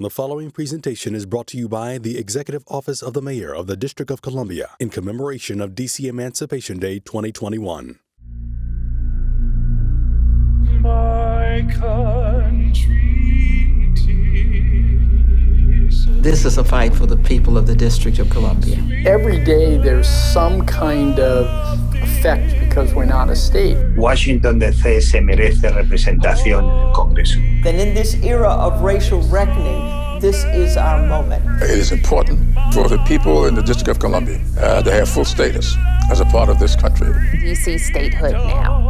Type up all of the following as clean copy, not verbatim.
The following presentation is brought to you by the Executive Office of the Mayor of the District of Columbia in commemoration of DC Emancipation Day 2021. My country. This is a fight for the people of the District of Columbia. Every day there's some kind of effect because we're not a state. Washington DC se merece representación en el Congreso. That in this era of racial reckoning, this is our moment. It is important for the people in the District of Columbia to have full status as a part of this country. DC statehood now.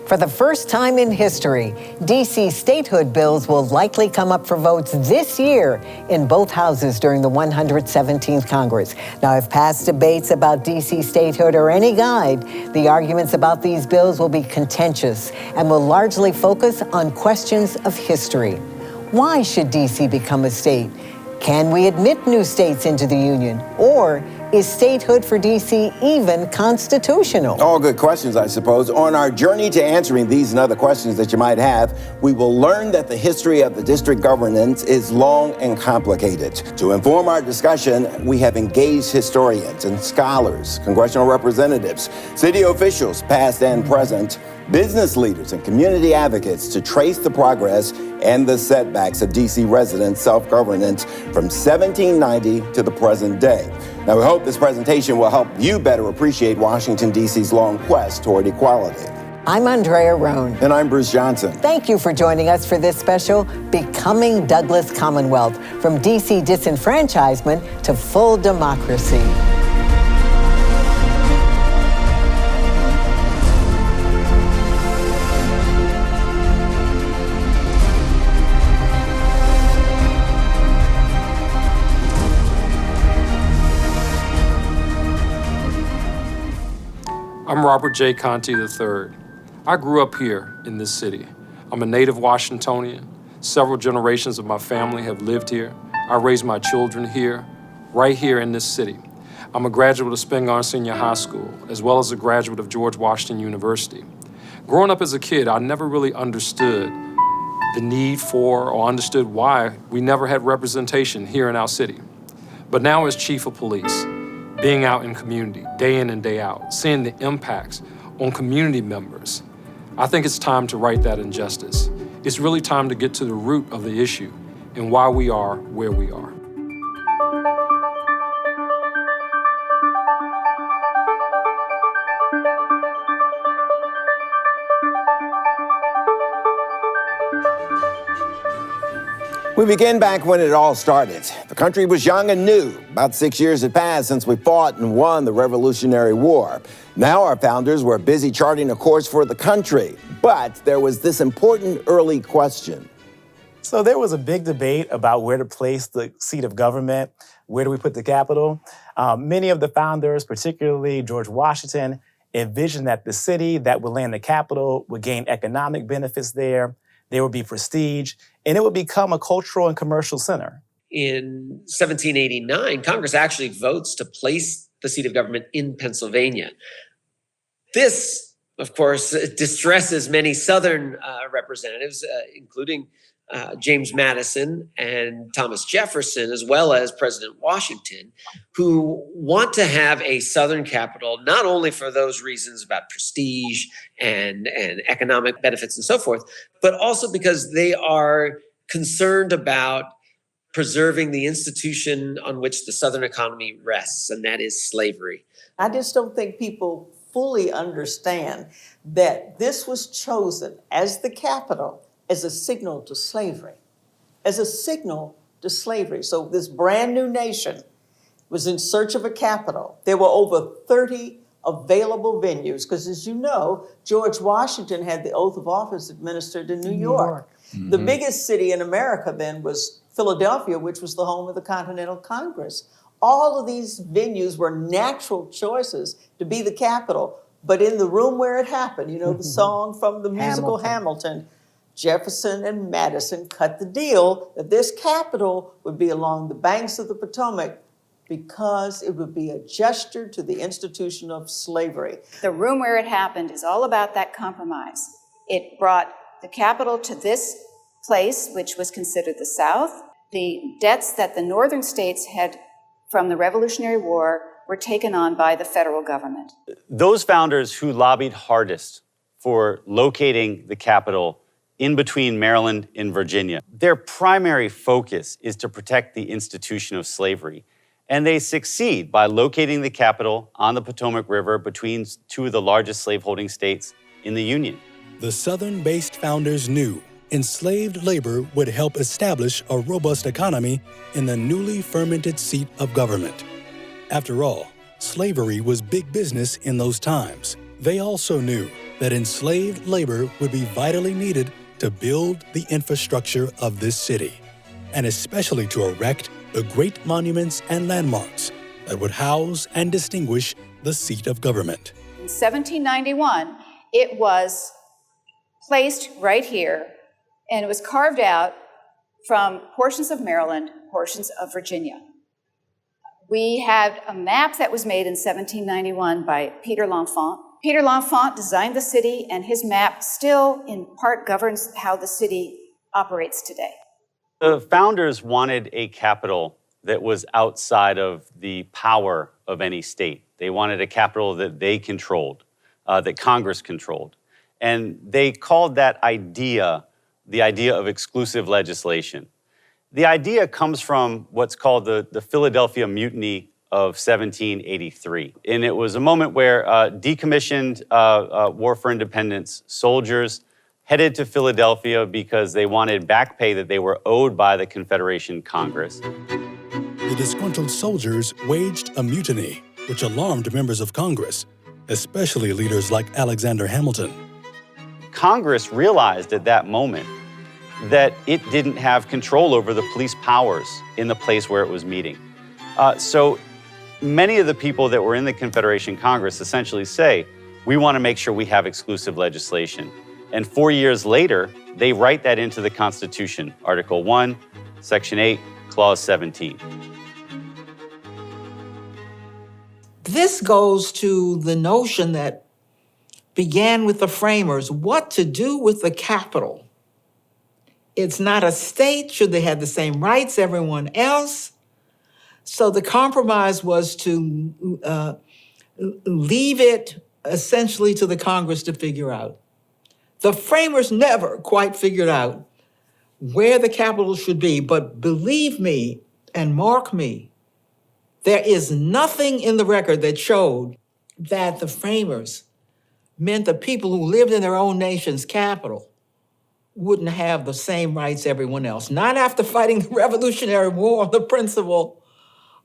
For the first time in history, D.C. statehood bills will likely come up for votes this year in both houses during the 117th Congress. Now, if past debates about D.C. statehood are any guide, the arguments about these bills will be contentious and will largely focus on questions of history. Why should D.C. become a state? Can we admit new states into the Union? Or is statehood for D.C. even constitutional? All good questions, I suppose. On our journey to answering these and other questions that you might have, we will learn that the history of the district governance is long and complicated. To inform our discussion, we have engaged historians and scholars, congressional representatives, city officials, past and present, business leaders and community advocates to trace the progress and the setbacks of D.C. residents' self-governance from 1790 to the present day. Now, we hope this presentation will help you better appreciate Washington, D.C.'s long quest toward equality. I'm Andrea Roan. And I'm Bruce Johnson. Thank you for joining us for this special Becoming Douglas Commonwealth, from D.C. disenfranchisement to full democracy. I'm Robert J. Conte III. I grew up here in this city. I'm a native Washingtonian. Several generations of my family have lived here. I raised my children here, right here in this city. I'm a graduate of Spingarn Senior High School, as well as a graduate of George Washington University. Growing up as a kid, I never really understood the need for or understood why we never had representation here in our city. But now as chief of police, being out in community, day in and day out, seeing the impacts on community members, I think it's time to right that injustice. It's really time to get to the root of the issue and why we are where we are. We begin back when it all started. The country was young and new. About 6 years had passed since we fought and won the Revolutionary War. Now our founders were busy charting a course for the country. But there was this important early question. So there was a big debate about where to place the seat of government. Where do we put the capital? Many of the founders, particularly George Washington, envisioned that the city that would land the capital would gain economic benefits there. There would be prestige, and it would become a cultural and commercial center. In 1789, Congress actually votes to place the seat of government in Pennsylvania. This, of course, distresses many Southern representatives, including James Madison and Thomas Jefferson, as well as President Washington, who want to have a Southern capital, not only for those reasons about prestige and economic benefits and so forth, but also because they are concerned about preserving the institution on which the Southern economy rests, and that is slavery. I just don't think people fully understand that this was chosen as the capital as a signal to slavery, So this brand new nation was in search of a capital. There were over 30 available venues, because as you know, George Washington had the oath of office administered in New York. Mm-hmm. The biggest city in America then was Philadelphia, which was the home of the Continental Congress. All of these venues were natural choices to be the capital, but in the room where it happened, the song from the musical Hamilton, Jefferson and Madison cut the deal that this capital would be along the banks of the Potomac because it would be a gesture to the institution of slavery. The room where it happened is all about that compromise. It brought the capital to this place, which was considered the South. The debts that the northern states had from the Revolutionary War were taken on by the federal government. Those founders who lobbied hardest for locating the capital in between Maryland and Virginia, their primary focus is to protect the institution of slavery. And they succeed by locating the capital on the Potomac River between two of the largest slaveholding states in the Union. The Southern-based founders knew enslaved labor would help establish a robust economy in the newly fermented seat of government. After all, slavery was big business in those times. They also knew that enslaved labor would be vitally needed to build the infrastructure of this city, and especially to erect the great monuments and landmarks that would house and distinguish the seat of government. In 1791, it was placed right here, and it was carved out from portions of Maryland, portions of Virginia. We had a map that was made in 1791 by Peter L'Enfant. Peter L'Enfant designed the city, and his map still in part governs how the city operates today. The founders wanted a capital that was outside of the power of any state. They wanted a capital that they controlled, that Congress controlled. And they called that idea the idea of exclusive legislation. The idea comes from what's called the Philadelphia Mutiny of 1783. And it was a moment where decommissioned War for Independence soldiers headed to Philadelphia because they wanted back pay that they were owed by the Confederation Congress. The disgruntled soldiers waged a mutiny, which alarmed members of Congress, especially leaders like Alexander Hamilton. Congress realized at that moment that it didn't have control over the police powers in the place where it was meeting. So many of the people that were in the Confederation Congress essentially say, we want to make sure we have exclusive legislation. And 4 years later, they write that into the Constitution, Article 1, Section 8, Clause 17. This goes to the notion that began with the framers, what to do with the capital. It's not a state. Should they have the same rights everyone else? So the compromise was to leave it essentially to the Congress to figure out. The framers never quite figured out where the capital should be, but believe me and mark me, there is nothing in the record that showed that the framers meant the people who lived in their own nation's capital wouldn't have the same rights everyone else. Not after fighting the Revolutionary War on the principle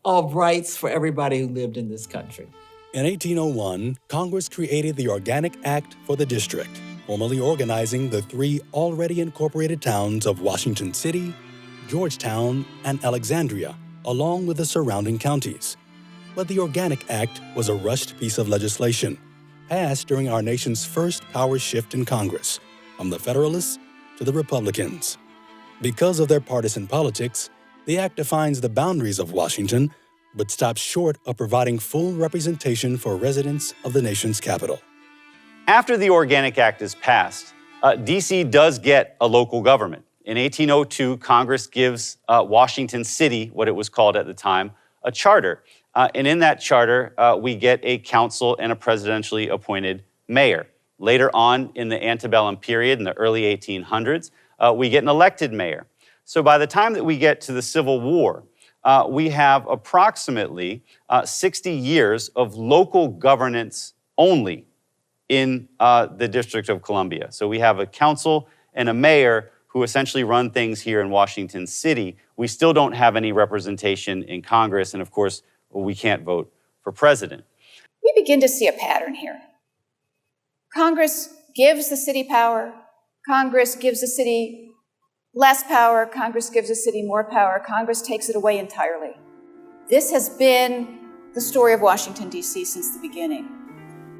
of rights for everybody who lived in this country. In 1801, Congress created the Organic Act for the district, formally organizing the three already incorporated towns of Washington City, Georgetown, and Alexandria, along with the surrounding counties. But the Organic Act was a rushed piece of legislation, passed during our nation's first power shift in Congress, from the Federalists to the Republicans. Because of their partisan politics, the act defines the boundaries of Washington, but stops short of providing full representation for residents of the nation's capital. After the Organic Act is passed, D.C. does get a local government. In 1802, Congress gives Washington City, what it was called at the time, a charter. And in that charter, we get a council and a presidentially appointed mayor. Later on in the antebellum period, in the early 1800s, we get an elected mayor. So by the time that we get to the Civil War, we have approximately 60 years of local governance only in the District of Columbia. So we have a council and a mayor who essentially run things here in Washington City. We still don't have any representation in Congress, and of course, we can't vote for president. We begin to see a pattern here. Congress gives the city power, Congress gives the city less power, Congress gives the city more power, Congress takes it away entirely. This has been the story of Washington, D.C. since the beginning.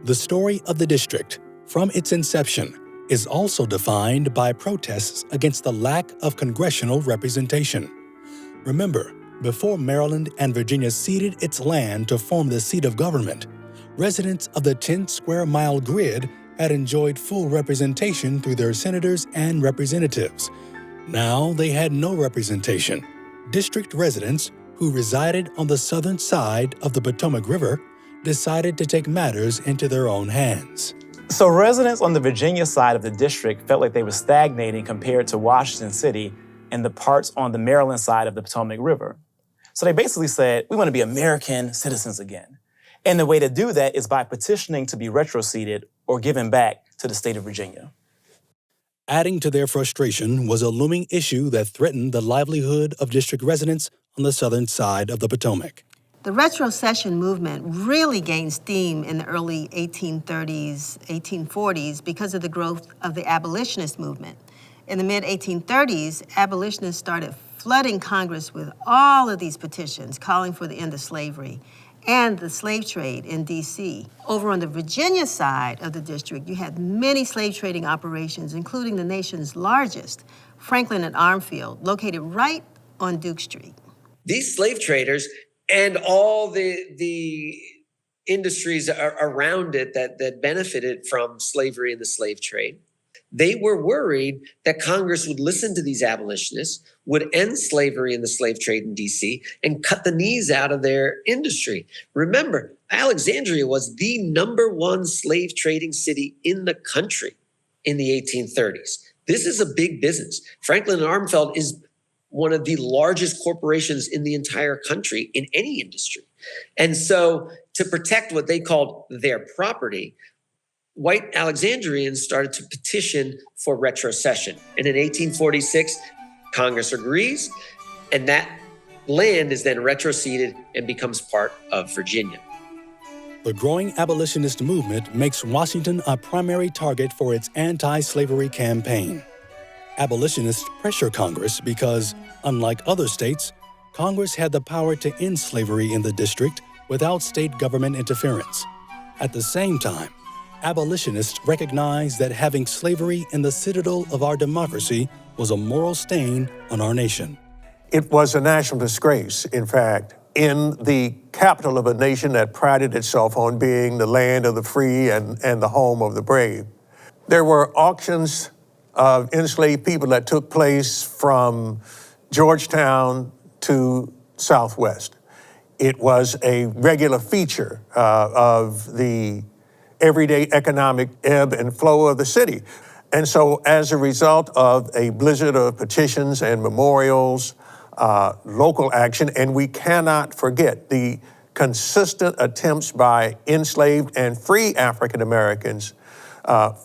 The story of the district, from its inception, is also defined by protests against the lack of congressional representation. Remember, before Maryland and Virginia ceded its land to form the seat of government, residents of the 10-square-mile grid had enjoyed full representation through their senators and representatives. Now they had no representation. District residents who resided on the southern side of the Potomac River decided to take matters into their own hands. So residents on the Virginia side of the district felt like they were stagnating compared to Washington City and the parts on the Maryland side of the Potomac River. So they basically said, we want to be American citizens again. And the way to do that is by petitioning to be retroceded or given back to the state of Virginia. Adding to their frustration was a looming issue that threatened the livelihood of district residents on the southern side of the Potomac. The retrocession movement really gained steam in the early 1830s, 1840s because of the growth of the Abolitionist Movement. In the mid-1830s, abolitionists started flooding Congress with all of these petitions calling for the end of slavery and the slave trade in D.C. Over on the Virginia side of the district, you had many slave trading operations, including the nation's largest, Franklin and Armfield, located right on Duke Street. These slave traders and all the industries around it that benefited from slavery and the slave trade, they were worried that Congress would listen to these abolitionists, would end slavery and the slave trade in D.C., and cut the knees out of their industry. Remember, Alexandria was the #1 slave trading city in the country in the 1830s. This is a big business. Franklin and Armfield is one of the largest corporations in the entire country in any industry. And so to protect what they called their property, white Alexandrians started to petition for retrocession. And in 1846, Congress agrees, and that land is then retroceded and becomes part of Virginia. The growing abolitionist movement makes Washington a primary target for its anti-slavery campaign. Abolitionists pressure Congress because, unlike other states, Congress had the power to end slavery in the district without state government interference. At the same time, abolitionists recognized that having slavery in the citadel of our democracy was a moral stain on our nation. It was a national disgrace, in fact, in the capital of a nation that prided itself on being the land of the free and the home of the brave. There were auctions of enslaved people that took place from Georgetown to Southwest. It was a regular feature of the everyday economic ebb and flow of the city. And so as a result of a blizzard of petitions and memorials, local action, and we cannot forget the consistent attempts by enslaved and free African Americans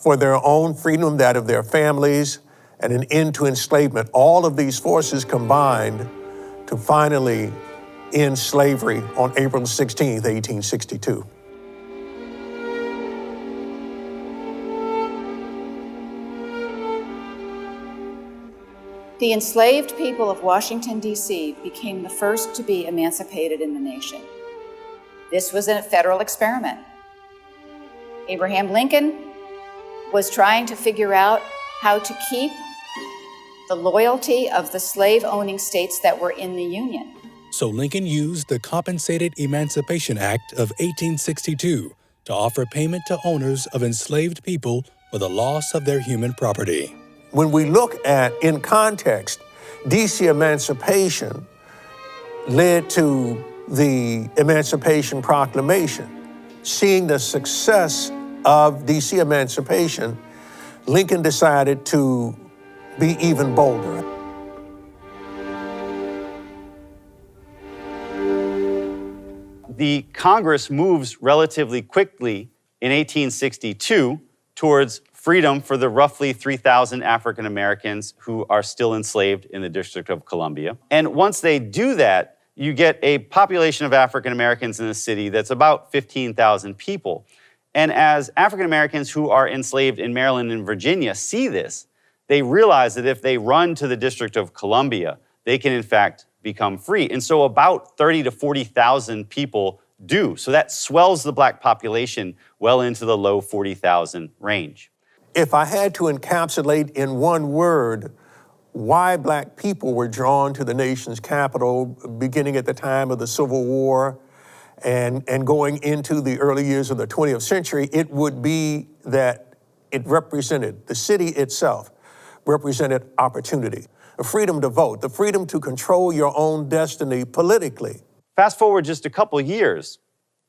for their own freedom, that of their families, and an end to enslavement. All of these forces combined to finally end slavery on April 16th, 1862. The enslaved people of Washington, D.C. became the first to be emancipated in the nation. This was a federal experiment. Abraham Lincoln was trying to figure out how to keep the loyalty of the slave-owning states that were in the Union. So Lincoln used the Compensated Emancipation Act of 1862 to offer payment to owners of enslaved people for the loss of their human property. When we look at, in context, D.C. emancipation led to the Emancipation Proclamation. Seeing the success of D.C. emancipation, Lincoln decided to be even bolder. The Congress moves relatively quickly in 1862 towards freedom for the roughly 3,000 African Americans who are still enslaved in the District of Columbia. And once they do that, you get a population of African Americans in the city that's about 15,000 people. And as African Americans who are enslaved in Maryland and Virginia see this, they realize that if they run to the District of Columbia, they can in fact become free. And so about 30 to 40,000 people do. So that swells the Black population well into the low 40,000 range. If I had to encapsulate in one word why Black people were drawn to the nation's capital beginning at the time of the Civil War and going into the early years of the 20th century, it would be that it represented, the city itself represented opportunity. the freedom to vote, the freedom to control your own destiny politically. Fast forward just a couple years.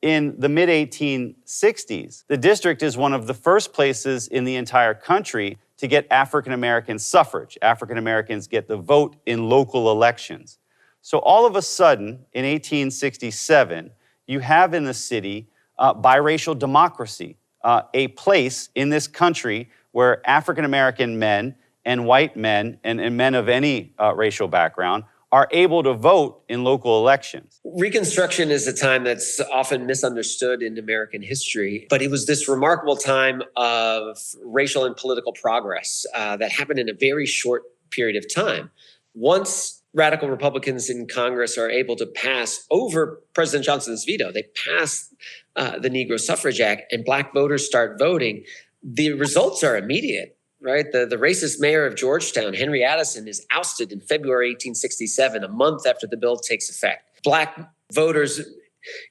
In the mid-1860s, the district is one of the first places in the entire country to get African American suffrage. African Americans get the vote in local elections. So all of a sudden, in 1867, you have in the city biracial democracy, a place in this country where African American men and white men and men of any racial background are able to vote in local elections. Reconstruction is a time that's often misunderstood in American history, but it was this remarkable time of racial and political progress that happened in a very short period of time. Once radical Republicans in Congress are able to pass over President Johnson's veto, they pass the Negro Suffrage Act, and Black voters start voting, the results are immediate. Right, the racist mayor of Georgetown, Henry Addison, is ousted in February 1867, a month after the bill takes effect. Black voters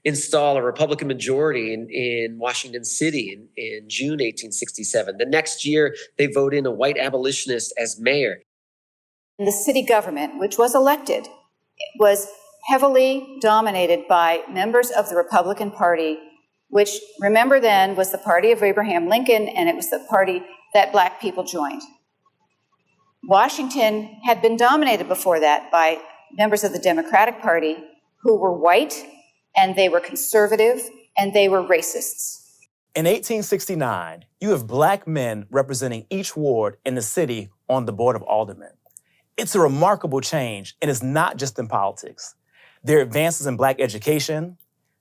install a Republican majority in Washington City in June 1867. The next year, they vote in a white abolitionist as mayor. The city government, which was elected, was heavily dominated by members of the Republican Party, which, remember then, was the party of Abraham Lincoln, and it was the party that Black people joined. Washington had been dominated before that by members of the Democratic Party who were white, and they were conservative, and they were racists. In 1869, you have Black men representing each ward in the city on the Board of Aldermen. It's a remarkable change, and it's not just in politics. There are advances in Black education,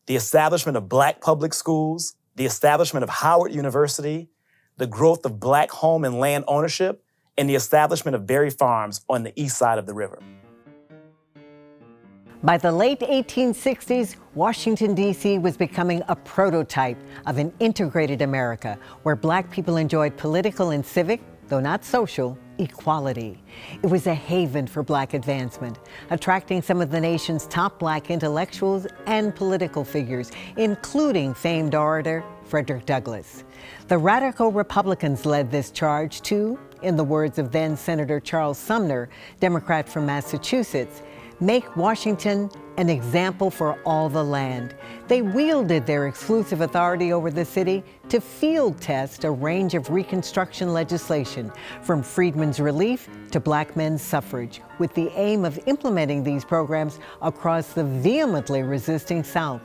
the establishment of Black public schools, the establishment of Howard University, the growth of Black home and land ownership, and the establishment of dairy farms on the east side of the river. By the late 1860s, Washington, D.C. was becoming a prototype of an integrated America where Black people enjoyed political and civic, though not social, equality. It was a haven for Black advancement, attracting some of the nation's top Black intellectuals and political figures, including famed orator Frederick Douglass. The radical Republicans led this charge to, in the words of then Senator Charles Sumner, Democrat from Massachusetts, make Washington an example for all the land. They wielded their exclusive authority over the city to field test a range of Reconstruction legislation, from freedmen's relief to Black men's suffrage, with the aim of implementing these programs across the vehemently resisting South.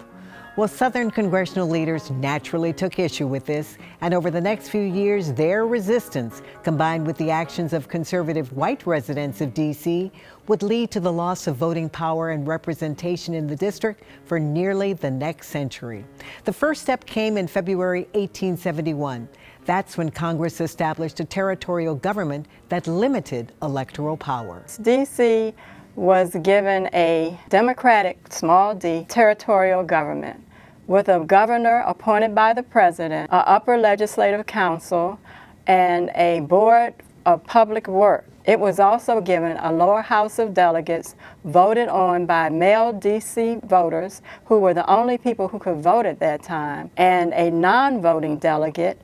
Well, Southern congressional leaders naturally took issue with this, and over the next few years, their resistance, combined with the actions of conservative white residents of D.C., would lead to the loss of voting power and representation in the district for nearly the next century. The first step came in February 1871. That's when Congress established a territorial government that limited electoral power. D.C. was given a democratic, small d, territorial government with a governor appointed by the president, an upper legislative council, and a board of public work. It was also given a lower house of delegates voted on by male D.C. voters, who were the only people who could vote at that time, and a non-voting delegate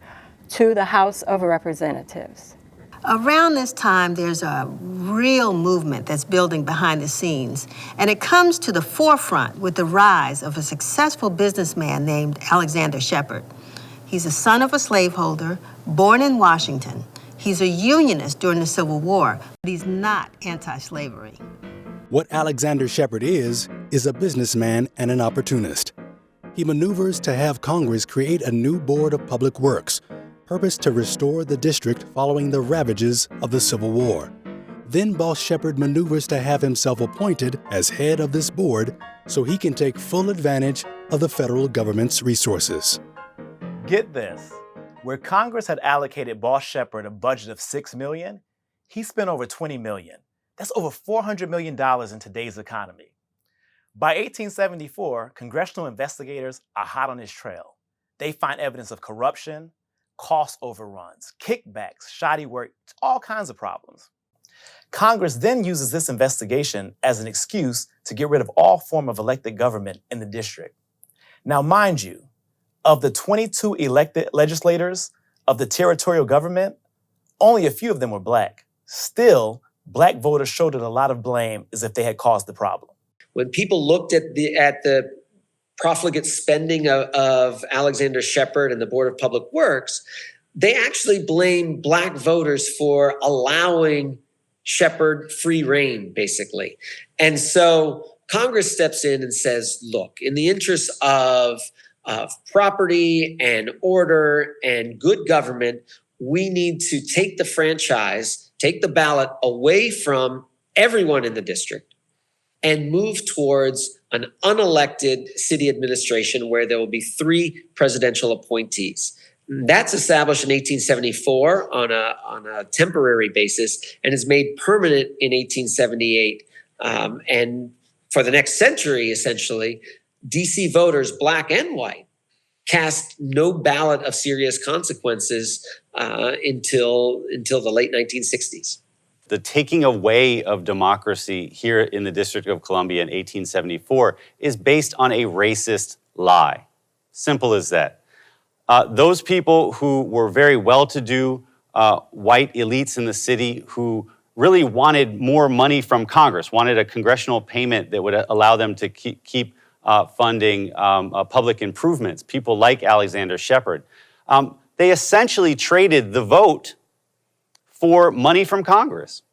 to the House of Representatives. Around this time, there's a real movement that's building behind the scenes, and it comes to the forefront with the rise of a successful businessman named Alexander Shepard. He's the son of a slaveholder, born in Washington. He's a unionist during the Civil War, but he's not anti-slavery. What Alexander Shepard is a businessman and an opportunist. He maneuvers to have Congress create a new board of public works, purposed to restore the district following the ravages of the Civil War. Then Boss Shepard maneuvers to have himself appointed as head of this board so he can take full advantage of the federal government's resources. Get this, where Congress had allocated Boss Shepard a budget of $6 million, he spent over $20 million. That's over $400 million in today's economy. By 1874, congressional investigators are hot on his trail. They find evidence of corruption, cost overruns, kickbacks, shoddy work, all kinds of problems. Congress then uses this investigation as an excuse to get rid of all form of elected government in the district. Now, mind you, of the 22 elected legislators of the territorial government, only a few of them were Black. Still, Black voters shouldered a lot of blame as if they had caused the problem. When people looked at the profligate spending of Alexander Shepard and the Board of Public Works, they actually blamed Black voters for allowing Shepard free rein, basically. And so Congress steps in and says, look, in the interest of property and order and good government, we need to take the franchise, take the ballot away from everyone in the district and move towards an unelected city administration where there will be 3 presidential appointees. That's established in 1874 on a temporary basis and is made permanent in 1878. And for the next century, essentially, DC voters, Black and white, cast no ballot of serious consequences until the late 1960s. The taking away of democracy here in the District of Columbia in 1874 is based on a racist lie. Simple as that. Those people who were very well-to-do white elites in the city who really wanted more money from Congress, wanted a congressional payment that would allow them to keep funding public improvements, people like Alexander Shepard, they essentially traded the vote for money from Congress.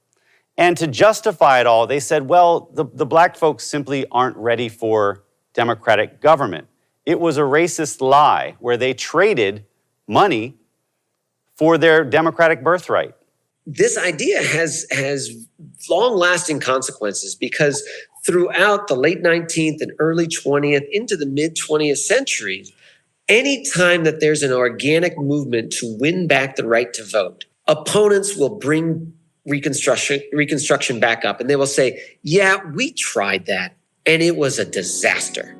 And to justify it all, they said, well, the Black folks simply aren't ready for democratic government. It was a racist lie where they traded money for their democratic birthright. This idea has long-lasting consequences because throughout the late 19th and early 20th into the mid-20th centuries, any time that there's an organic movement to win back the right to vote, opponents will bring Reconstruction back up and they will say, yeah, we tried that and it was a disaster.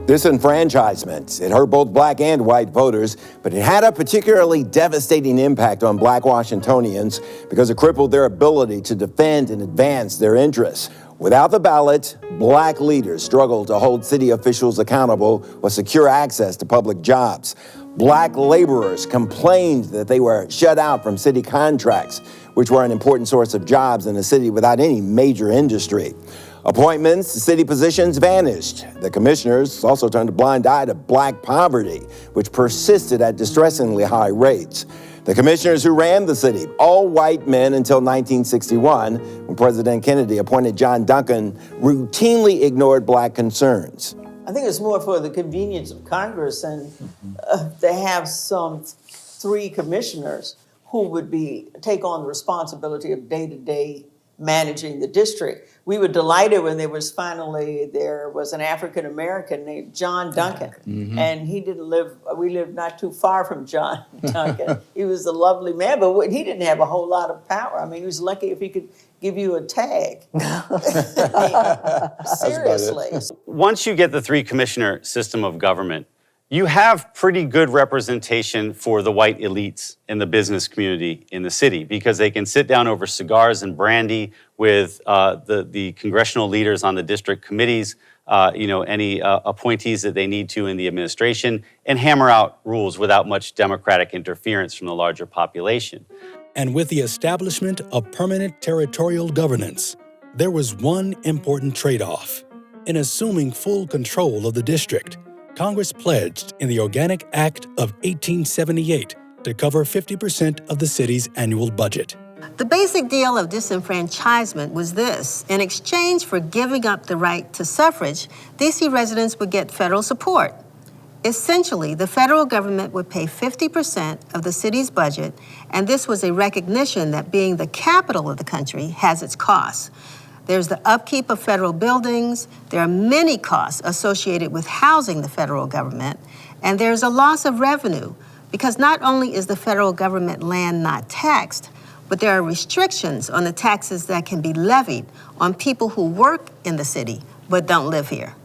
Disenfranchisement, it hurt both Black and white voters, but it had a particularly devastating impact on Black Washingtonians because it crippled their ability to defend and advance their interests. Without the ballot, Black leaders struggled to hold city officials accountable or secure access to public jobs. Black laborers complained that they were shut out from city contracts, which were an important source of jobs in a city without any major industry. Appointments to city positions vanished. The commissioners also turned a blind eye to Black poverty, which persisted at distressingly high rates. The commissioners who ran the city, all white men until 1961, when President Kennedy appointed John Duncan, routinely ignored Black concerns. I think it's more for the convenience of Congress and to have some 3 commissioners who would take on the responsibility of day-to-day managing the district. We were delighted when there was an African-American named John Duncan, and we lived not too far from John Duncan. He was a lovely man, but he didn't have a whole lot of power. I mean, he was lucky if he could give you a tag. Seriously. Once you get the 3-commissioner system of government, you have pretty good representation for the white elites in the business community in the city because they can sit down over cigars and brandy with the congressional leaders on the district committees, any appointees that they need to in the administration, and hammer out rules without much democratic interference from the larger population. And with the establishment of permanent territorial governance, there was one important trade-off. In assuming full control of the district, Congress pledged in the Organic Act of 1878 to cover 50% of the city's annual budget. The basic deal of disenfranchisement was this. In exchange for giving up the right to suffrage, D.C. residents would get federal support. Essentially, the federal government would pay 50% of the city's budget, and this was a recognition that being the capital of the country has its costs. There's the upkeep of federal buildings, there are many costs associated with housing the federal government, and there's a loss of revenue because not only is the federal government land not taxed, but there are restrictions on the taxes that can be levied on people who work in the city but don't live here.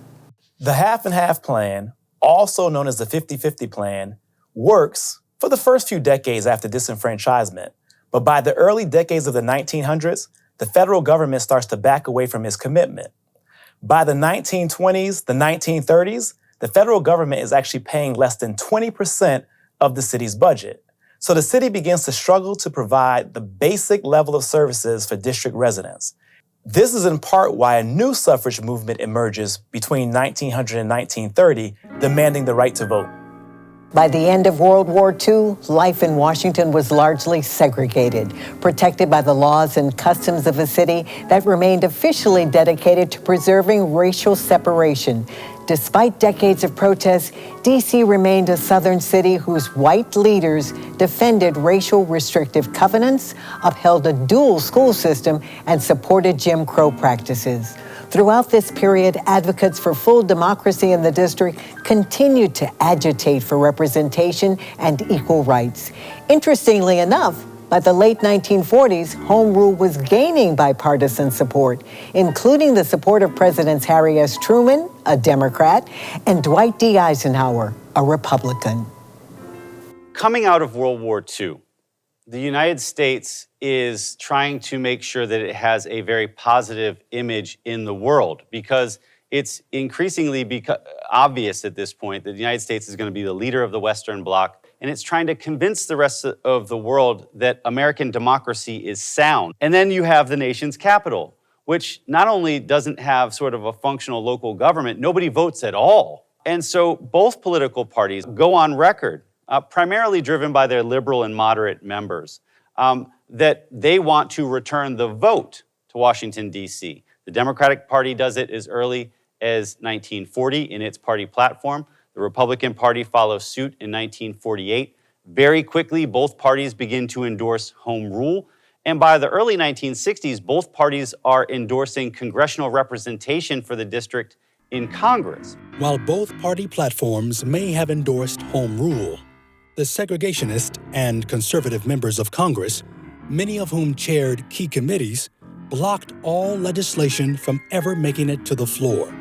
The half and half plan, also known as the 50-50 plan, works for the first few decades after disenfranchisement, but by the early decades of the 1900s, the federal government starts to back away from its commitment. By the 1920s, the 1930s, the federal government is actually paying less than 20% of the city's budget. So the city begins to struggle to provide the basic level of services for district residents. This is in part why a new suffrage movement emerges between 1900 and 1930, demanding the right to vote. By the end of World War II, life in Washington was largely segregated, protected by the laws and customs of a city that remained officially dedicated to preserving racial separation. Despite decades of protests, D.C. remained a southern city whose white leaders defended racial restrictive covenants, upheld a dual school system, and supported Jim Crow practices. Throughout this period, advocates for full democracy in the district continued to agitate for representation and equal rights. Interestingly enough, by the late 1940s, home rule was gaining bipartisan support, including the support of Presidents Harry S. Truman, a Democrat, and Dwight D. Eisenhower, a Republican. Coming out of World War II, the United States is trying to make sure that it has a very positive image in the world, because it's increasingly obvious at this point that the United States is going to be the leader of the Western Bloc, and it's trying to convince the rest of the world that American democracy is sound. And then you have the nation's capital, which not only doesn't have sort of a functional local government, nobody votes at all. And so both political parties go on record, primarily driven by their liberal and moderate members, that they want to return the vote to Washington, D.C. The Democratic Party does it as early as 1940 in its party platform. The Republican Party follows suit in 1948. Very quickly, both parties begin to endorse home rule. And by the early 1960s, both parties are endorsing congressional representation for the district in Congress. While both party platforms may have endorsed home rule, the segregationist and conservative members of Congress, many of whom chaired key committees, blocked all legislation from ever making it to the floor.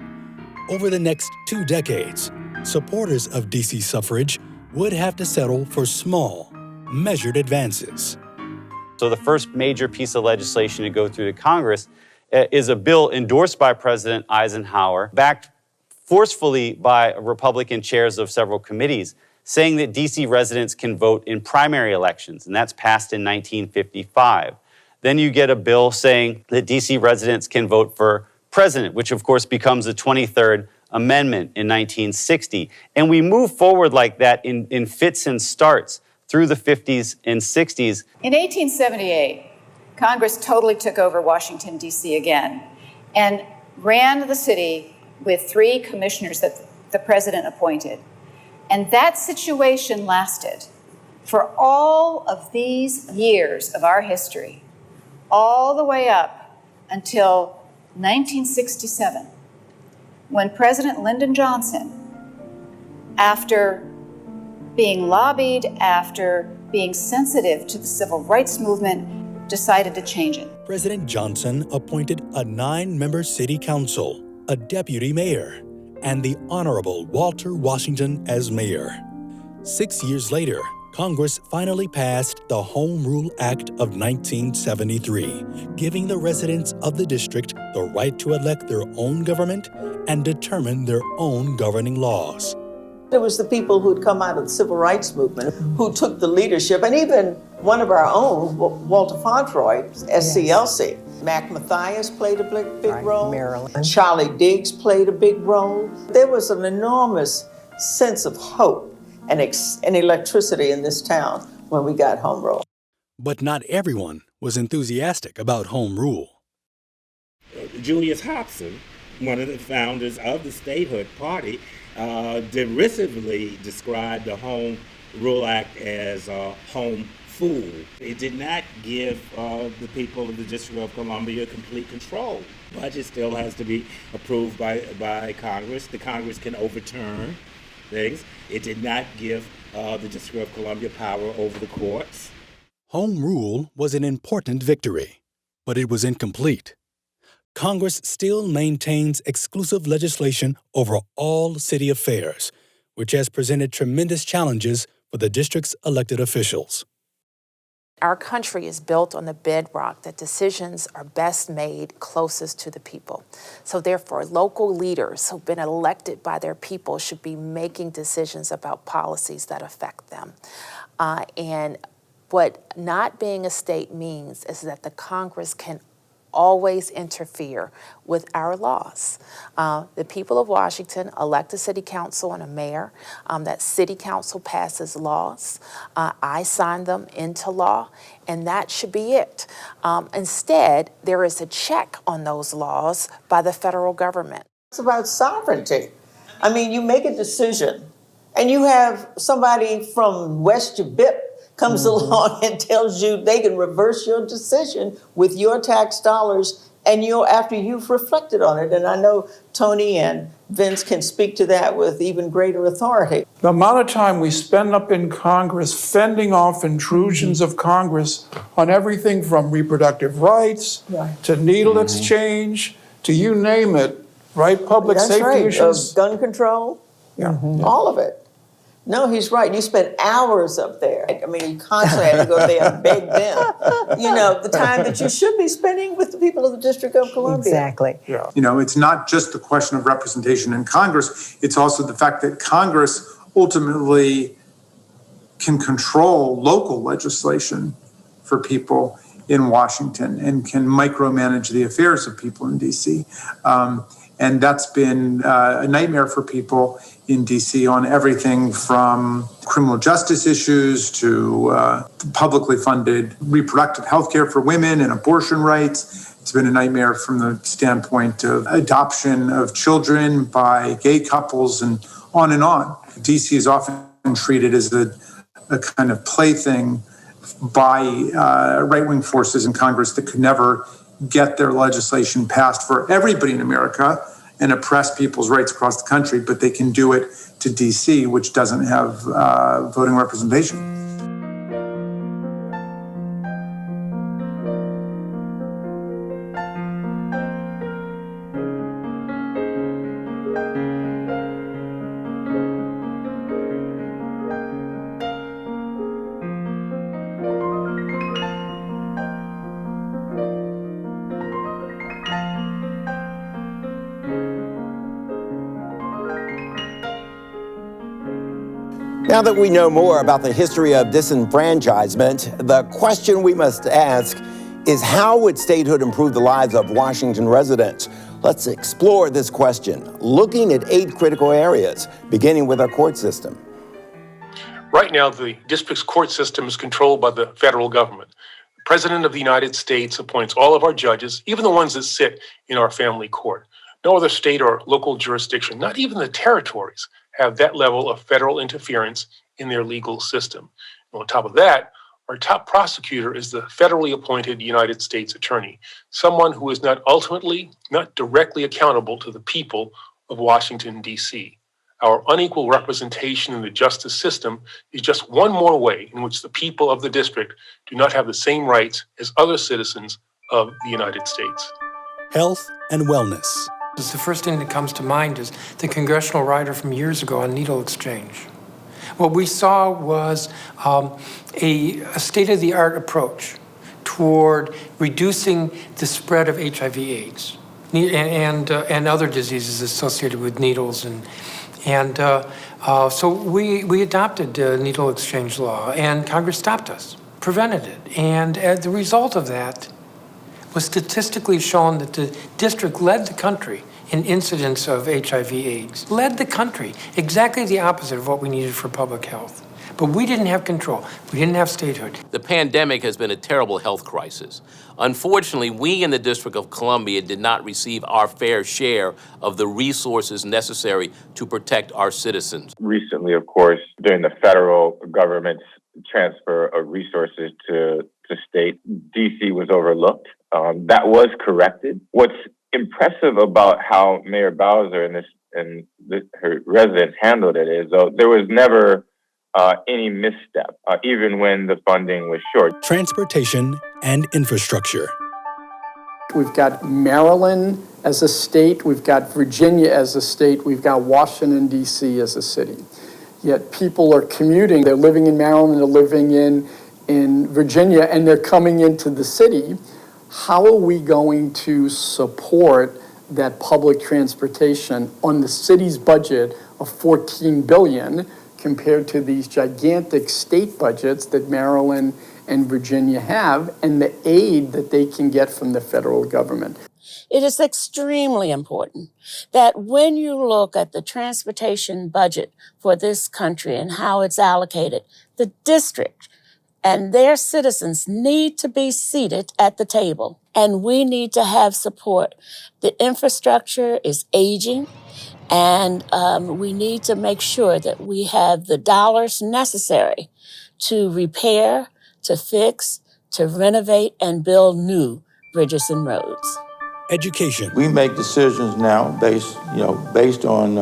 Over the next 2 decades, supporters of D.C. suffrage would have to settle for small, measured advances. So the first major piece of legislation to go through to Congress is a bill endorsed by President Eisenhower, backed forcefully by Republican chairs of several committees, saying that D.C. residents can vote in primary elections, and that's passed in 1955. Then you get a bill saying that D.C. residents can vote for president, which of course becomes the 23rd Amendment in 1960. And we move forward like that in fits and starts through the 50s and 60s. In 1878, Congress totally took over Washington, D.C. again and ran the city with 3 commissioners that the president appointed. And that situation lasted for all of these years of our history, all the way up until 1967, when President Lyndon Johnson, after being lobbied, after being sensitive to the civil rights movement, decided to change it. President Johnson appointed a 9-member city council, a deputy mayor, and the Honorable Walter Washington as mayor. 6 years later, Congress finally passed the Home Rule Act of 1973, giving the residents of the district the right to elect their own government and determine their own governing laws. It was the people who'd come out of the civil rights movement who took the leadership, and even one of our own, Walter Fauntroy, SCLC. Yes. Mac Mathias played a big role. Maryland. Charlie Diggs played a big role. There was an enormous sense of hope and electricity in this town when we got home rule. But not everyone was enthusiastic about home rule. Julius Hobson, one of the founders of the Statehood Party, derisively described the Home Rule Act as home fool. It did not give the people of the District of Columbia complete control. The budget still has to be approved by Congress. The Congress can overturn things. It did not give the District of Columbia power over the courts. Home rule was an important victory, but it was incomplete. Congress still maintains exclusive legislation over all city affairs, which has presented tremendous challenges for the district's elected officials. Our country is built on the bedrock that decisions are best made closest to the people. So therefore, local leaders who've been elected by their people should be making decisions about policies that affect them. And what not being a state means is that the Congress can always interfere with our laws. The people of Washington elect a city council and a mayor. That city council passes laws. I sign them into law, and that should be it. Instead, there is a check on those laws by the federal government. It's about sovereignty. I mean, you make a decision, and you have somebody from West Jabip comes along and tells you they can reverse your decision with your tax dollars and after you've reflected on it. And I know Tony and Vince can speak to that with even greater authority. The amount of time we spend up in Congress fending off intrusions of Congress on everything from reproductive rights to needle exchange to you name it, right? Public safety issues. Gun control, all of it. No, he's right. You spent hours up there. I mean, you constantly had to go there and beg them. You know, the time that you should be spending with the people of the District of Columbia. Exactly. Yeah. You know, it's not just the question of representation in Congress. It's also the fact that Congress ultimately can control local legislation for people in Washington and can micromanage the affairs of people in D.C. And that's been a nightmare for people in D.C. on everything from criminal justice issues to publicly funded reproductive health care for women and abortion rights. It's been a nightmare from the standpoint of adoption of children by gay couples and on and on. D.C. is often treated as a kind of plaything by right-wing forces in Congress that could never get their legislation passed for everybody in America and oppress people's rights across the country, but they can do it to D.C., which doesn't have voting representation. Now that we know more about the history of disenfranchisement, the question we must ask is how would statehood improve the lives of Washington residents? Let's explore this question, looking at 8 critical areas, beginning with our court system. Right now, the district's court system is controlled by the federal government. The President of the United States appoints all of our judges, even the ones that sit in our family court. No other state or local jurisdiction, not even the territories, have that level of federal interference in their legal system. And on top of that, our top prosecutor is the federally appointed United States attorney, someone who is not directly accountable to the people of Washington, D.C. Our unequal representation in the justice system is just one more way in which the people of the district do not have the same rights as other citizens of the United States. Health and wellness. The first thing that comes to mind is the congressional rider from years ago on needle exchange. What we saw was a state-of-the-art approach toward reducing the spread of HIV/AIDS and other diseases associated with needles. So we adopted the needle exchange law, and Congress stopped us, prevented it. And as the result of that was statistically shown that the district led the country in incidence of HIV/AIDS. Led the country, exactly the opposite of what we needed for public health. But we didn't have control. We didn't have statehood. The pandemic has been a terrible health crisis. Unfortunately, we in the District of Columbia did not receive our fair share of the resources necessary to protect our citizens. Recently, of course, during the federal government's transfer of resources to state, D.C. was overlooked. That was corrected. What's impressive about how Mayor Bowser and her residents handled it is, though, there was never any misstep, even when the funding was short. Transportation and infrastructure. We've got Maryland as a state, we've got Virginia as a state, we've got Washington, D.C. as a city. Yet people are commuting, they're living in Maryland, they're living in Virginia, and they're coming into the city. How are we going to support that public transportation on the city's budget of $14 billion? compared to these gigantic state budgets that Maryland and Virginia have, and the aid that they can get from the federal government. It is extremely important that when you look at the transportation budget for this country and how it's allocated, the district and their citizens need to be seated at the table, and we need to have support. The infrastructure is aging, and we need to make sure that we have the dollars necessary to repair, to fix, to renovate, and build new bridges and roads. Education. We make decisions now based on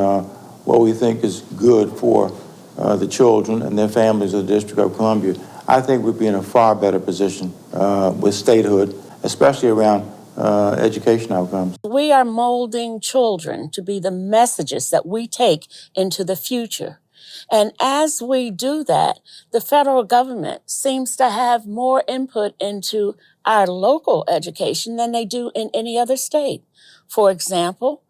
what we think is good for the children and their families of the District of Columbia. I think we'd be in a far better position with statehood, especially around education outcomes. We are molding children to be the messages that we take into the future. And as we do that, the federal government seems to have more input into our local education than they do in any other state. For example,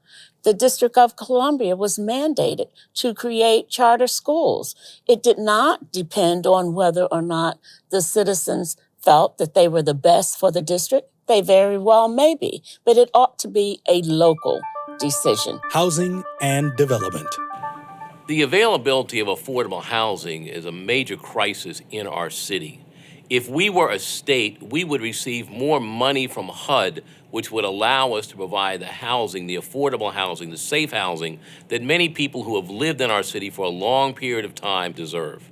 the District of Columbia was mandated to create charter schools. It did not depend on whether or not the citizens felt that they were the best for the district. They very well may be, but it ought to be a local decision. Housing and development. The availability of affordable housing is a major crisis in our city. If we were a state, we would receive more money from HUD, which would allow us to provide the housing, the affordable housing, the safe housing that many people who have lived in our city for a long period of time deserve.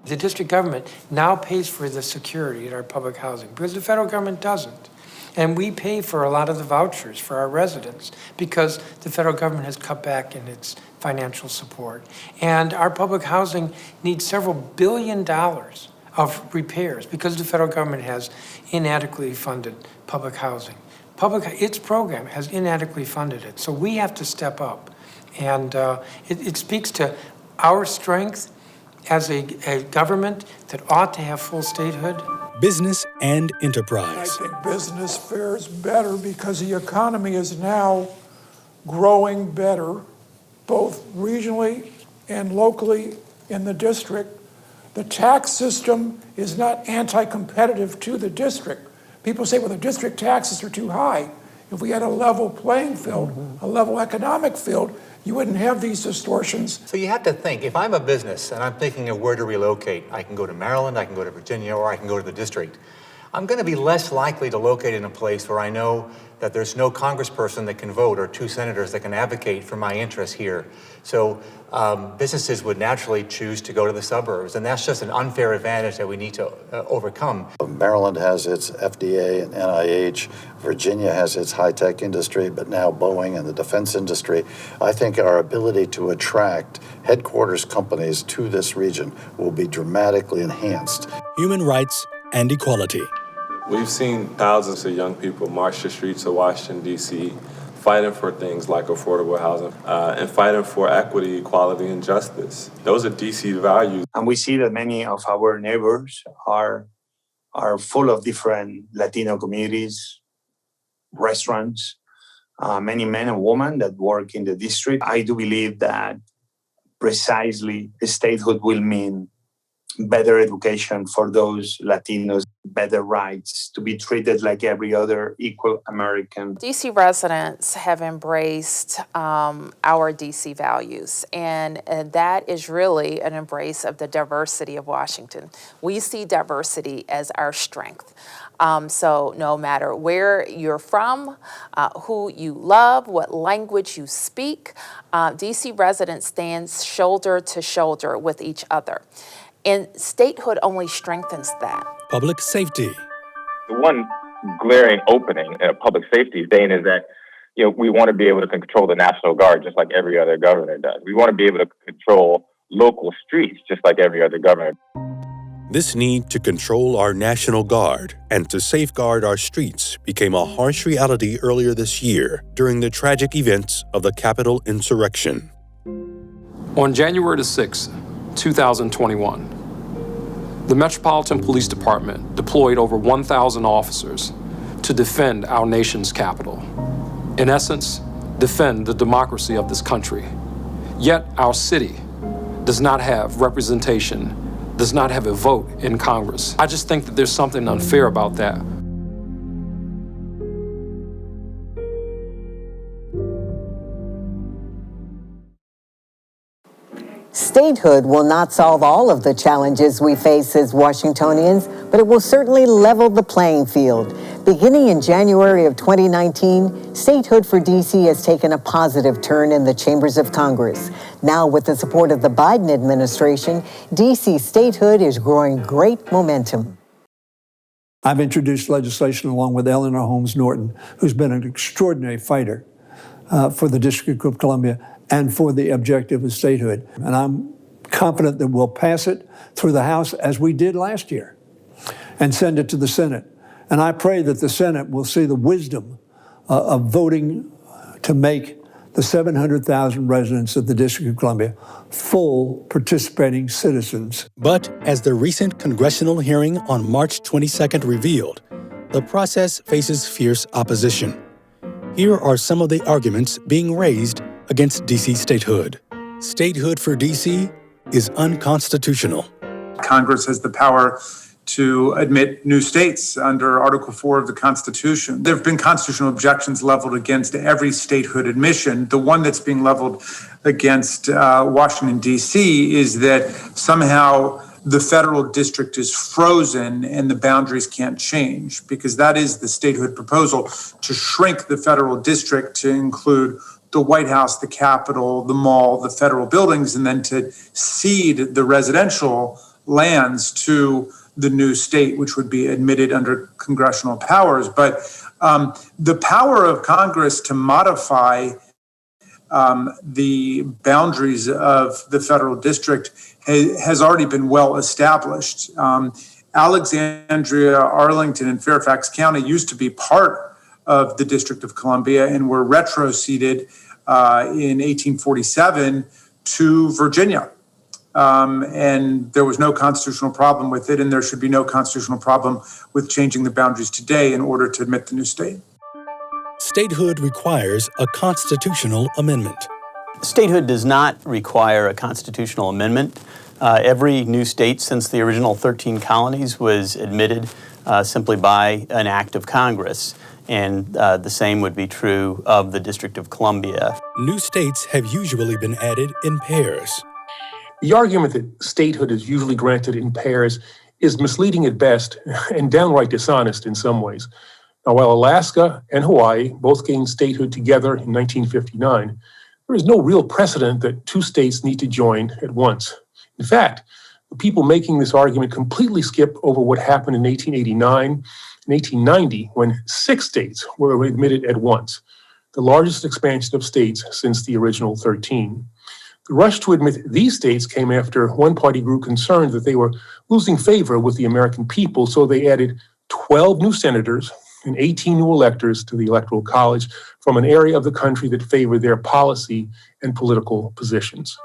The district government now pays for the security in our public housing because the federal government doesn't. And we pay for a lot of the vouchers for our residents because the federal government has cut back in its financial support. And our public housing needs several $1 billion of repairs because the federal government has inadequately funded public housing. Its program has inadequately funded it. So we have to step up. And it speaks to our strength as a government that ought to have full statehood. Business and enterprise. I think business fares better because the economy is now growing better, both regionally and locally in the district. The tax system is not anti-competitive to the district. People say, well, the district taxes are too high. If we had a level playing field, a level economic field, you wouldn't have these distortions. So you have to think, if I'm a business and I'm thinking of where to relocate, I can go to Maryland, I can go to Virginia, or I can go to the district. I'm going to be less likely to locate in a place where I know that there's no congressperson that can vote or 2 senators that can advocate for my interests here. So businesses would naturally choose to go to the suburbs, and that's just an unfair advantage that we need to overcome. Maryland has its FDA and NIH. Virginia has its high-tech industry, but now Boeing and the defense industry. I think our ability to attract headquarters companies to this region will be dramatically enhanced. Human rights and equality. We've seen thousands of young people march the streets of Washington, D.C., fighting for things like affordable housing and fighting for equity, equality, and justice. Those are D.C. values. And we see that many of our neighbors are full of different Latino communities, restaurants, many men and women that work in the district. I do believe that precisely statehood will mean better education for those Latinos, better rights, to be treated like every other equal American. DC residents have embraced our DC values, and that is really an embrace of the diversity of Washington. We see diversity as our strength. So no matter where you're from, who you love, what language you speak, DC residents stand shoulder to shoulder with each other. And statehood only strengthens that. Public safety. The one glaring opening in public safety vein is that, we want to be able to control the National Guard just like every other governor does. We want to be able to control local streets just like every other governor. This need to control our National Guard and to safeguard our streets became a harsh reality earlier this year during the tragic events of the Capitol insurrection. On January the 6th, 2021, the Metropolitan Police Department deployed over 1,000 officers to defend our nation's capital. In essence, defend the democracy of this country. Yet our city, does not have representation, does not have a vote in Congress. I just think that there's something unfair about that. Statehood will not solve all of the challenges we face as Washingtonians, but it will certainly level the playing field. Beginning in January of 2019, statehood for D.C. has taken a positive turn in the chambers of Congress. Now, with the support of the Biden administration, D.C. statehood is growing great momentum. I've introduced legislation along with Eleanor Holmes Norton, who's been an extraordinary fighter for the District of Columbia and for the objective of statehood. And I'm confident that we'll pass it through the House as we did last year and send it to the Senate. And I pray that the Senate will see the wisdom of voting to make the 700,000 residents of the District of Columbia full participating citizens. But as the recent congressional hearing on March 22nd revealed, the process faces fierce opposition. Here are some of the arguments being raised against D.C. statehood. Statehood for D.C. is unconstitutional. Congress has the power to admit new states under Article 4 of the Constitution. There have been constitutional objections leveled against every statehood admission. The one that's being leveled against Washington, D.C. is that somehow the federal district is frozen and the boundaries can't change, because that is the statehood proposal, to shrink the federal district to include the White House, the Capitol, the mall, the federal buildings, and then to cede the residential lands to the new state, which would be admitted under congressional powers. But the power of Congress to modify the boundaries of the federal district has already been well established. Alexandria, Arlington, and Fairfax County used to be part of the District of Columbia and were retroceded in 1847 to Virginia. And there was no constitutional problem with it, and there should be no constitutional problem with changing the boundaries today in order to admit the new state. Statehood requires a constitutional amendment. Statehood does not require a constitutional amendment. Every new state since the original 13 colonies was admitted simply by an act of Congress. And the same would be true of the District of Columbia. New states have usually been added in pairs. The argument that statehood is usually granted in pairs is misleading at best and downright dishonest in some ways. Now, while Alaska and Hawaii both gained statehood together in 1959, there is no real precedent that two states need to join at once. In fact, the people making this argument completely skip over what happened in 1889 and 1890, when 6 states were admitted at once, the largest expansion of states since the original 13. The rush to admit these states came after one party grew concerned that they were losing favor with the American people, so they added 12 new senators and 18 new electors to the Electoral College from an area of the country that favored their policy and political positions.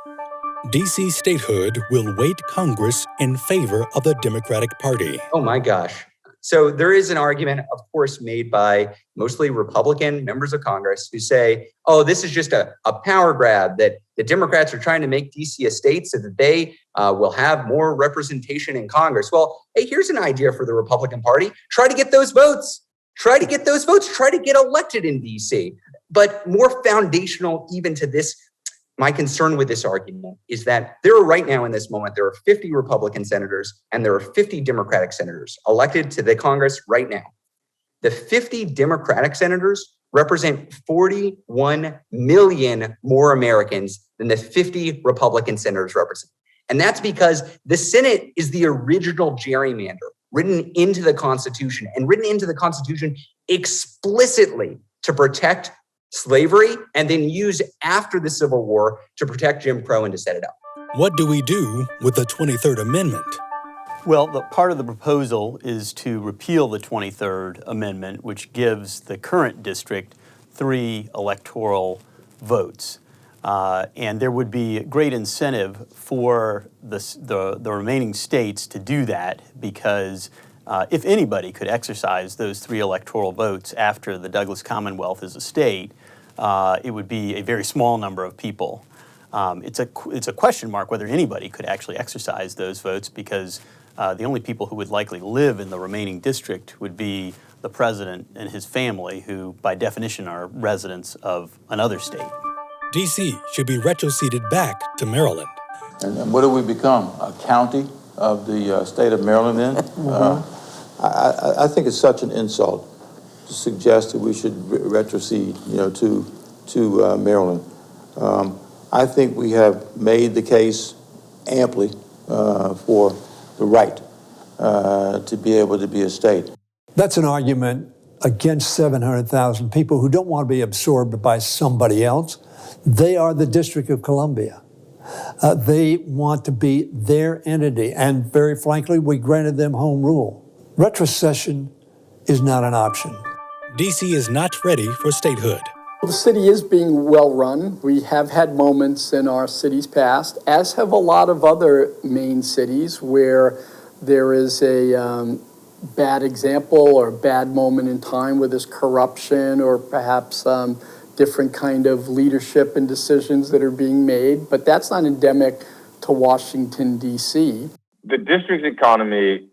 D.C. statehood will weight Congress in favor of the Democratic Party. Oh my gosh. So there is an argument, of course, made by mostly Republican members of Congress who say, oh, this is just a power grab, that the Democrats are trying to make D.C. a state so that they will have more representation in Congress. Well, hey, here's an idea for the Republican Party. Try to get those votes. Try to get those votes. Try to get elected in D.C. But more foundational even to this, my concern with this argument is that there are right now in this moment, there are 50 Republican senators and there are 50 Democratic senators elected to the Congress right now. The 50 Democratic senators represent 41 million more Americans than the 50 Republican senators represent. And that's because the Senate is the original gerrymander written into the Constitution, and written into the Constitution explicitly to protect slavery and then use after the Civil War to protect Jim Crow and to set it up. What do we do with the 23rd Amendment? Well, part of the proposal is to repeal the 23rd Amendment, which gives the current district 3 electoral votes. And there would be great incentive for the remaining states to do that, because if anybody could exercise those 3 electoral votes after the Douglas Commonwealth is a state, it would be a very small number of people. It's a question mark whether anybody could actually exercise those votes, because the only people who would likely live in the remaining district would be the president and his family, who by definition are residents of another state. D.C. should be retroceded back to Maryland. And what do we become? A county of the state of Maryland then? I think it's such an insult to suggest that we should retrocede, to Maryland. I think we have made the case amply for the right to be able to be a state. That's an argument against 700,000 people who don't want to be absorbed by somebody else. They are the District of Columbia. They want to be their entity, and very frankly, we granted them home rule. Retrocession is not an option. D.C. is not ready for statehood. The city is being well run. We have had moments in our city's past, as have a lot of other main cities, where there is a bad example or bad moment in time where there's corruption or perhaps different kind of leadership and decisions that are being made. But that's not endemic to Washington, D.C. The district's economy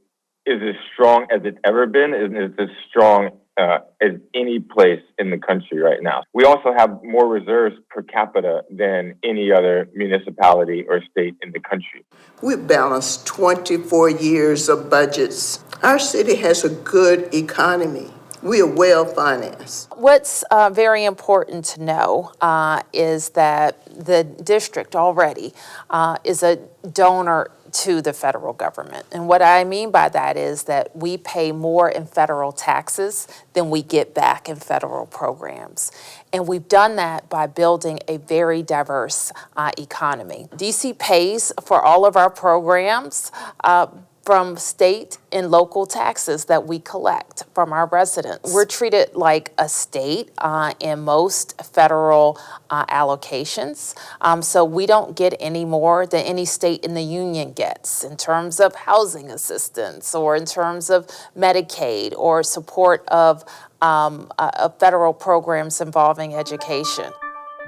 is as strong as it's ever been, and is as strong as any place in the country right now. We also have more reserves per capita than any other municipality or state in the country. We've balanced 24 years of budgets. Our city has a good economy. We are well financed. What's very important to know is that the district already is a donor to the federal government. And what I mean by that is that we pay more in federal taxes than we get back in federal programs. And we've done that by building a very diverse economy. DC pays for all of our programs from state and local taxes that we collect from our residents. We're treated like a state in most federal allocations, so we don't get any more than any state in the union gets in terms of housing assistance or in terms of Medicaid or support of federal programs involving education.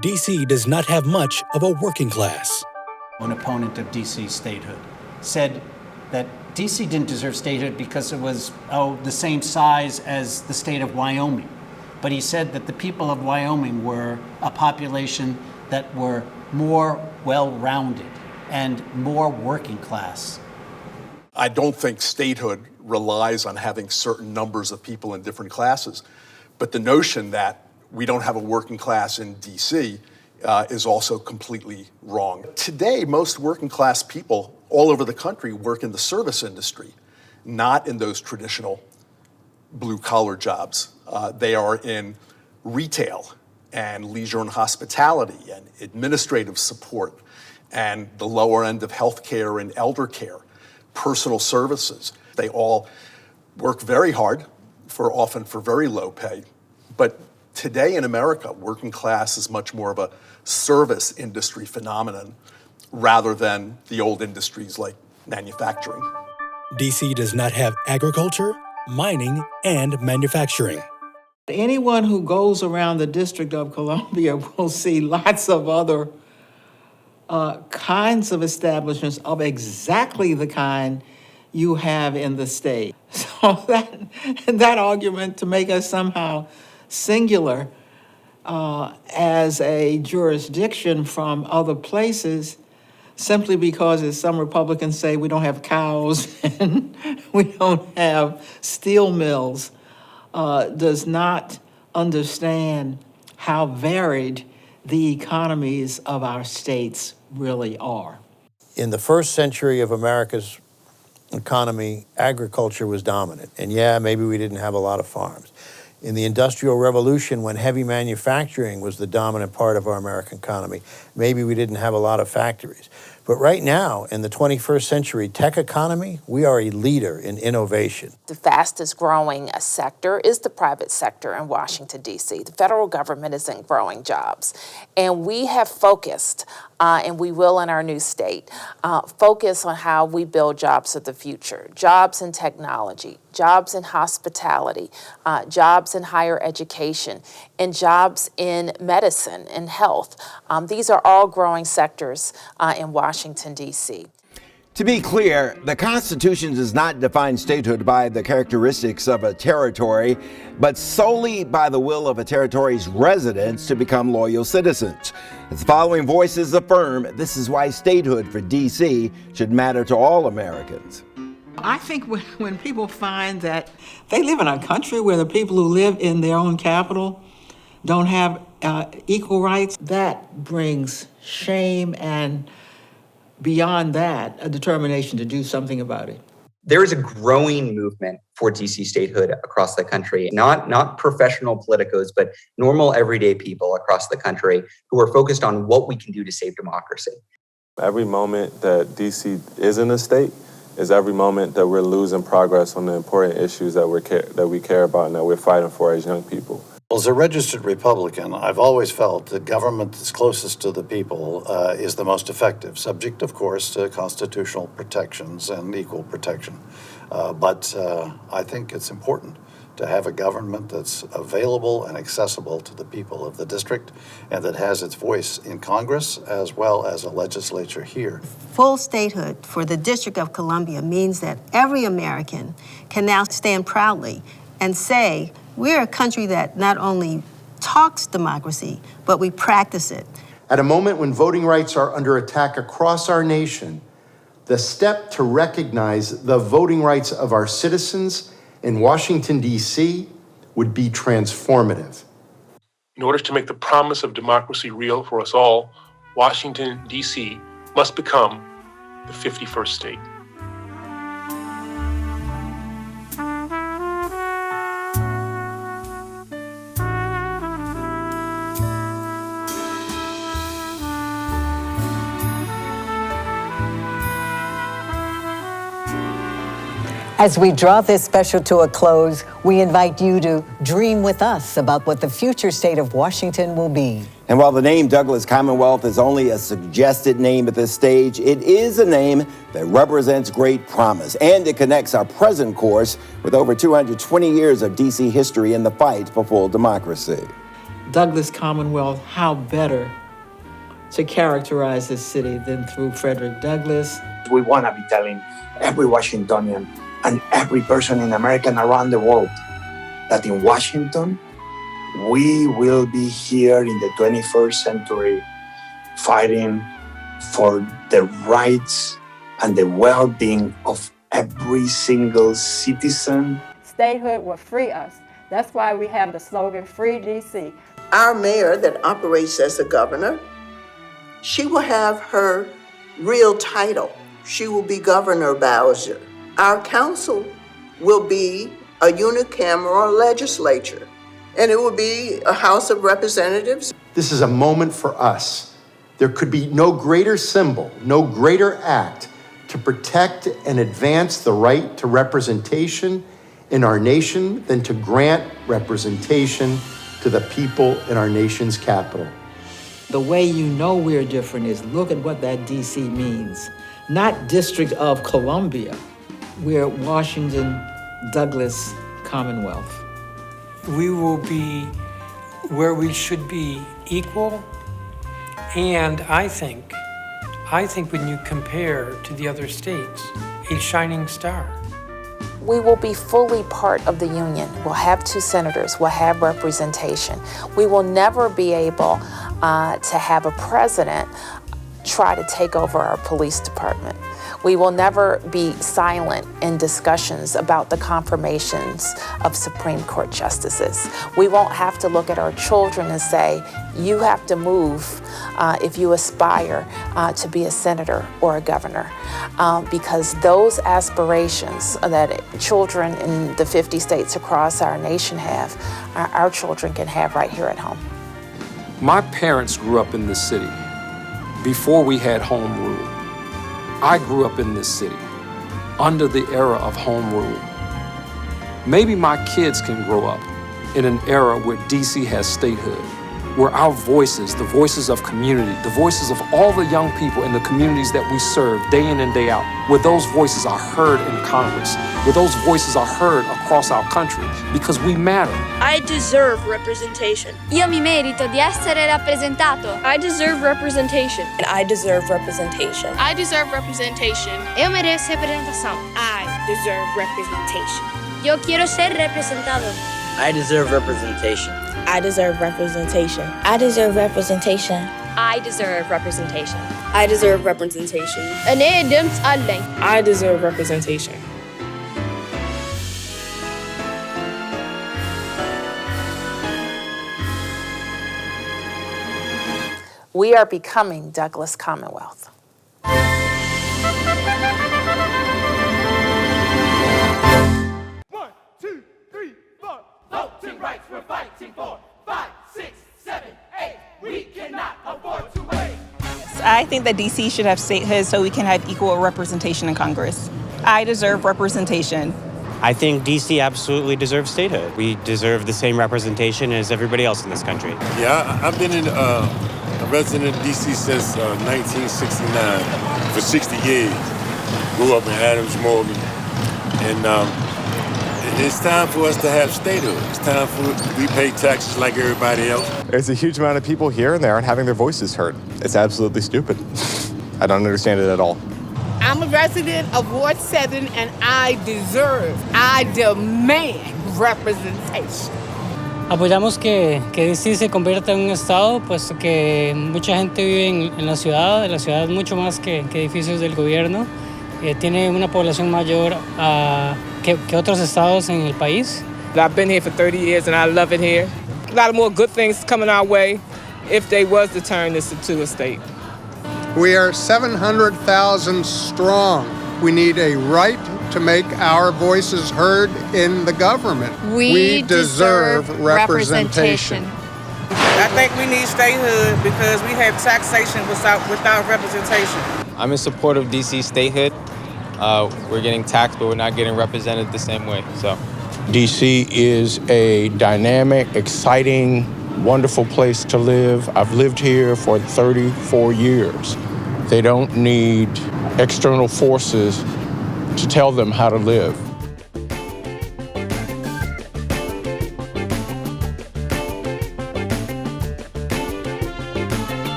D.C. does not have much of a working class. One opponent of D.C. statehood said that D.C. didn't deserve statehood because it was, the same size as the state of Wyoming. But he said that the people of Wyoming were a population that were more well-rounded and more working class. I don't think statehood relies on having certain numbers of people in different classes. But the notion that we don't have a working class in D.C. Is also completely wrong. Today, most working class people all over the country work in the service industry, not in those traditional blue-collar jobs. They are in retail and leisure and hospitality and administrative support and the lower end of healthcare and elder care, personal services. They all work very hard, often for very low pay. But today in America, working class is much more of a service industry phenomenon rather than the old industries like manufacturing. D.C. does not have agriculture, mining, and manufacturing. Anyone who goes around the District of Columbia will see lots of other kinds of establishments of exactly the kind you have in the state. So that argument to make us somehow singular as a jurisdiction from other places, simply because, as some Republicans say, we don't have cows and we don't have steel mills, does not understand how varied the economies of our states really are. In the first century of America's economy, agriculture was dominant. And yeah, maybe we didn't have a lot of farms. In the Industrial Revolution, when heavy manufacturing was the dominant part of our American economy, maybe we didn't have a lot of factories. But right now, in the 21st century tech economy, we are a leader in innovation. The fastest growing sector is the private sector in Washington, D.C. The federal government isn't growing jobs. And we have focused, and we will in our new state, focus on how we build jobs of the future, jobs in technology, jobs in hospitality, jobs in higher education, and jobs in medicine and health. These are all growing sectors in Washington, D.C. To be clear, the Constitution does not define statehood by the characteristics of a territory, but solely by the will of a territory's residents to become loyal citizens. As the following voices affirm, this is why statehood for D.C. should matter to all Americans. I think when people find that they live in a country where the people who live in their own capital don't have equal rights, that brings shame and, beyond that, a determination to do something about it. There is a growing movement for DC statehood across the country, not professional politicos, but normal everyday people across the country who are focused on what we can do to save democracy. Every moment that DC isn't a state is every moment that we're losing progress on the important issues that we care about and that we're fighting for as young people. Well, as a registered Republican, I've always felt that government that's closest to the people is the most effective, subject, of course, to constitutional protections and equal protection. But I think it's important to have a government that's available and accessible to the people of the district and that has its voice in Congress as well as a legislature here. Full statehood for the District of Columbia means that every American can now stand proudly and say, we're a country that not only talks democracy, but we practice it. At a moment when voting rights are under attack across our nation, the step to recognize the voting rights of our citizens in Washington, D.C. would be transformative. In order to make the promise of democracy real for us all, Washington, D.C. must become the 51st state. As we draw this special to a close, we invite you to dream with us about what the future state of Washington will be. And while the name Douglas Commonwealth is only a suggested name at this stage, it is a name that represents great promise, and it connects our present course with over 220 years of D.C. history in the fight for full democracy. Douglas Commonwealth, how better to characterize this city than through Frederick Douglass? We want to be telling every Washingtonian and every person in America and around the world that in Washington, we will be here in the 21st century fighting for the rights and the well-being of every single citizen. Statehood will free us. That's why we have the slogan, Free DC. Our mayor that operates as a governor, she will have her real title. She will be Governor Bowser. Our council will be a unicameral legislature, and it will be a House of Representatives. This is a moment for us. There could be no greater symbol, no greater act to protect and advance the right to representation in our nation than to grant representation to the people in our nation's capital. The way you know we're different is look at what that DC means. Not District of Columbia. We're Washington Douglas Commonwealth. We will be where we should be, equal, and I think when you compare to the other states, a shining star. We will be fully part of the union. We'll have 2 senators, we'll have representation. We will never be able to have a president try to take over our police department. We will never be silent in discussions about the confirmations of Supreme Court justices. We won't have to look at our children and say, you have to move if you aspire to be a senator or a governor. Because those aspirations that children in the 50 states across our nation have, our children can have right here at home. My parents grew up in this city before we had home rule. I grew up in this city under the era of home rule. Maybe my kids can grow up in an era where DC has statehood. where our voices, the voices of community, the voices of all the young people in the communities that we serve day in and day out, where those voices are heard in Congress, where those voices are heard across our country, because we matter. I deserve representation. Io mi merito di essere rappresentato. I deserve representation. And I deserve representation. I deserve representation. Eu mereço representação. I deserve representation. Yo quiero ser representado. I deserve representation. I deserve representation. I deserve representation. I deserve representation. I deserve representation. أنا قدمت علي. I deserve representation. We are becoming Douglas Commonwealth. Voting rights we're fighting for. 5, 6, 7, 8. We cannot afford to wait. I think that DC should have statehood so we can have equal representation in Congress. I deserve representation. I think DC absolutely deserves statehood. We deserve the same representation as everybody else in this country. Yeah, I've been a resident of DC since 1969 for 60 years. Grew up in Adams Morgan. And it's time for us to have statehood. It's time for we pay taxes like everybody else. There's a huge amount of people here and they aren't having their voices heard. It's absolutely stupid. I don't understand it at all. I'm a resident of Ward 7 and I demand representation. Apoyamos que DC se convierta en un estado, puesto que mucha gente vive en la ciudad es mucho más que edificios del gobierno. Tiene una población mayor que otros estados en el país. I've been here for 30 years and I love it here. A lot of more good things coming our way if they was to turn this into a state. We are 700,000 strong. We need a right to make our voices heard in the government. We deserve representation. I think we need statehood because we have taxation without representation. I'm in support of DC statehood. We're getting taxed, but we're not getting represented the same way. So, DC is a dynamic, exciting, wonderful place to live. I've lived here for 34 years. They don't need external forces to tell them how to live.